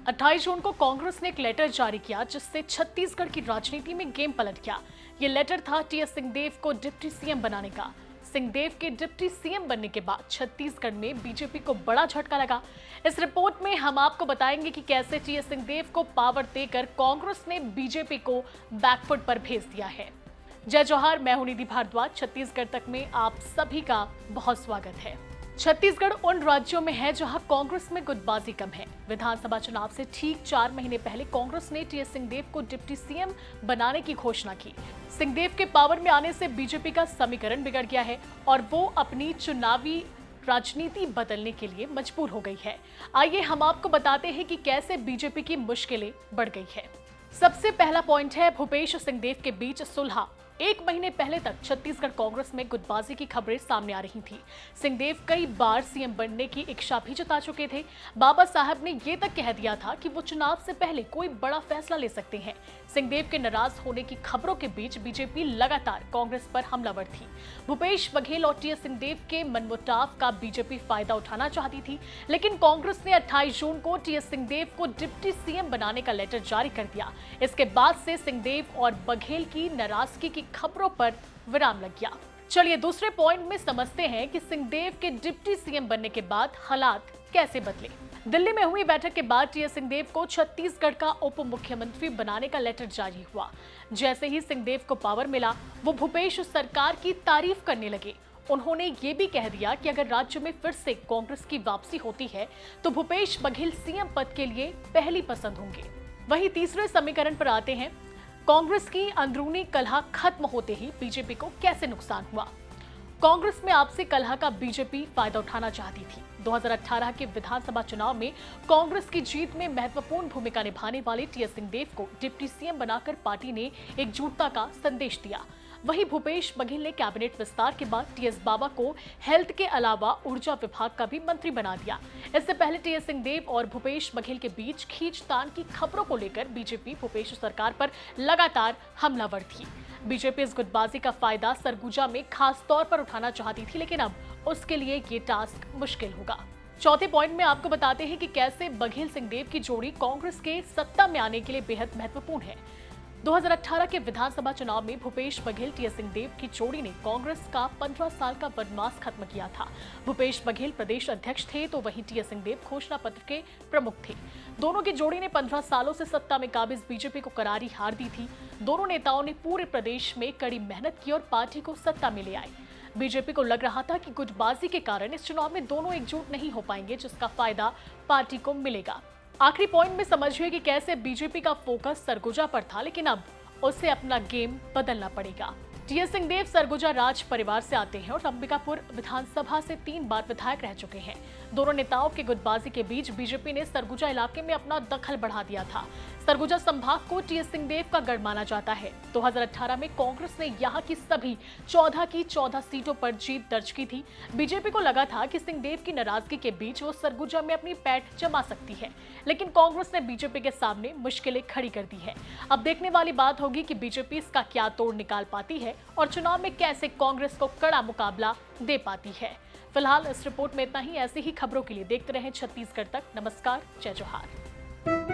28 जून को कांग्रेस ने एक लेटर जारी किया जिससे छत्तीसगढ़ की राजनीति में गेम पलट गया। ये लेटर था टीएस सिंहदेव को डिप्टी सीएम बनाने का। सिंहदेव के डिप्टी सीएम बनने के बाद छत्तीसगढ़ में बीजेपी को बड़ा झटका लगा। इस रिपोर्ट में हम आपको बताएंगे कि कैसे टीएस सिंहदेव को पावर देकर कांग्रेस ने बीजेपी को बैकफुट पर भेज दिया है। जय जोहार, मैं हूं निधि भारद्वाज। छत्तीसगढ़ तक में आप सभी का बहुत स्वागत है। छत्तीसगढ़ उन राज्यों में है जहां कांग्रेस में गुटबाजी कम है। विधानसभा चुनाव से ठीक 4 महीने पहले कांग्रेस ने टीएस सिंहदेव को डिप्टी सीएम बनाने की घोषणा की। सिंहदेव के पावर में आने से बीजेपी का समीकरण बिगड़ गया है और वो अपनी चुनावी राजनीति बदलने के लिए मजबूर हो गई है। आइए हम आपको बताते हैं कि कैसे बीजेपी की मुश्किलें बढ़ गई है। सबसे पहला पॉइंट है भूपेश सिंहदेव के बीच सुलह। 1 महीने पहले तक छत्तीसगढ़ कांग्रेस में गुटबाजी की खबरें सामने आ रही थी। सिंहदेव कई बार सीएम बनने की इच्छा भी जता चुके थे। बाबा साहब ने ये तक कह दिया था कि वो चुनाव से पहले कोई बड़ा फैसला ले सकते हैं। सिंहदेव के नाराज होने की खबरों के बीच बीजेपी लगातार कांग्रेस पर हमलावर थी। भूपेश बघेल और टीएस सिंहदेव के मनमुटाव का बीजेपी फायदा उठाना चाहती थी, लेकिन कांग्रेस ने 28 जून को टीएस सिंहदेव को डिप्टी सीएम बनाने का लेटर जारी कर दिया। इसके बाद से सिंहदेव और बघेल की नाराजगी की खबरों पर विराम लग गया। चलिए दूसरे पॉइंट में समझते हैं कि सिंहदेव के डिप्टी सीएम बनने के बाद हालात कैसे बदले। दिल्ली में हुई बैठक के बाद टीएस सिंहदेव को छत्तीसगढ़ का उप मुख्यमंत्री बनाने का लेटर जारी हुआ। जैसे ही सिंहदेव को पावर मिला, वो भूपेश सरकार की तारीफ करने लगे। उन्होंने ये भी कह दिया कि अगर राज्य में फिर से कांग्रेस की वापसी होती है तो भूपेश बघेल सीएम पद के लिए पहली पसंद होंगे। वहीं तीसरे समीकरण पर आते हैं। कांग्रेस की अंदरूनी कलह खत्म होते ही बीजेपी को कैसे नुकसान हुआ। कांग्रेस में आपसी कलह का बीजेपी फायदा उठाना चाहती थी। 2018 के विधानसभा चुनाव में कांग्रेस की जीत में महत्वपूर्ण भूमिका निभाने वाले टीएस सिंहदेव को डिप्टी सीएम बनाकर पार्टी ने एकजुटता का संदेश दिया। वहीं भूपेश बघेल ने कैबिनेट विस्तार के बाद टीएस बाबा को हेल्थ के अलावा ऊर्जा विभाग का भी मंत्री बना दिया। इससे पहले टीएस सिंहदेव और भूपेश बघेल के बीच खींचतान की खबरों को लेकर बीजेपी भूपेश सरकार पर लगातार हमलावर थी। बीजेपी इस गुटबाजी का फायदा सरगुजा में खास तौर पर उठाना चाहती थी, लेकिन अब उसके लिए ये टास्क मुश्किल होगा। चौथे पॉइंट में आपको बताते हैं कि कैसे बघेल सिंहदेव की जोड़ी कांग्रेस के सत्ता में आने के लिए बेहद महत्वपूर्ण है। 2018 के विधानसभा चुनाव में भूपेश बघेल टीएस सिंहदेव की जोड़ी ने कांग्रेस का 15 साल का वनवास खत्म किया था। भूपेश बघेल प्रदेश अध्यक्ष थे तो वहीं टीएस सिंहदेव घोषणा पत्र के प्रमुख थे। दोनों की जोड़ी ने 15 सालों से सत्ता में काबिज बीजेपी को करारी हार दी थी। दोनों नेताओं ने पूरे प्रदेश में कड़ी मेहनत की और पार्टी को सत्ता में ले आए। बीजेपी को लग रहा था कि गुटबाजी के कारण इस चुनाव में दोनों एकजुट नहीं हो पाएंगे, जिसका फायदा पार्टी को मिलेगा। आखिरी पॉइंट में समझिए कि कैसे बीजेपी का फोकस सरगुजा पर था, लेकिन अब उसे अपना गेम बदलना पड़ेगा। टीएस सिंहदेव सरगुजा राज परिवार से आते हैं और अंबिकापुर विधानसभा से 3 बार विधायक रह चुके हैं। दोनों नेताओं की गुटबाजी के बीच बीजेपी ने सरगुजा इलाके में अपना दखल बढ़ा दिया था। सरगुजा संभाग को टीएस सिंहदेव का गढ़ माना जाता है। 2018 में कांग्रेस ने यहां की सभी 14 की 14 सीटों पर जीत दर्ज की थी। बीजेपी को लगा था कि सिंहदेव की नाराजगी के बीच वो सरगुजा में अपनी पैठ जमा सकती है, लेकिन कांग्रेस ने बीजेपी के सामने मुश्किलें खड़ी कर दी है। अब देखने वाली बात होगी कि बीजेपी इसका क्या तोड़ निकाल पाती है और चुनाव में कैसे कांग्रेस को कड़ा मुकाबला दे पाती है। फिलहाल इस रिपोर्ट में इतना ही। ऐसी ही खबरों के लिए देखते रहें छत्तीसगढ़ तक। नमस्कार, जय जोहार।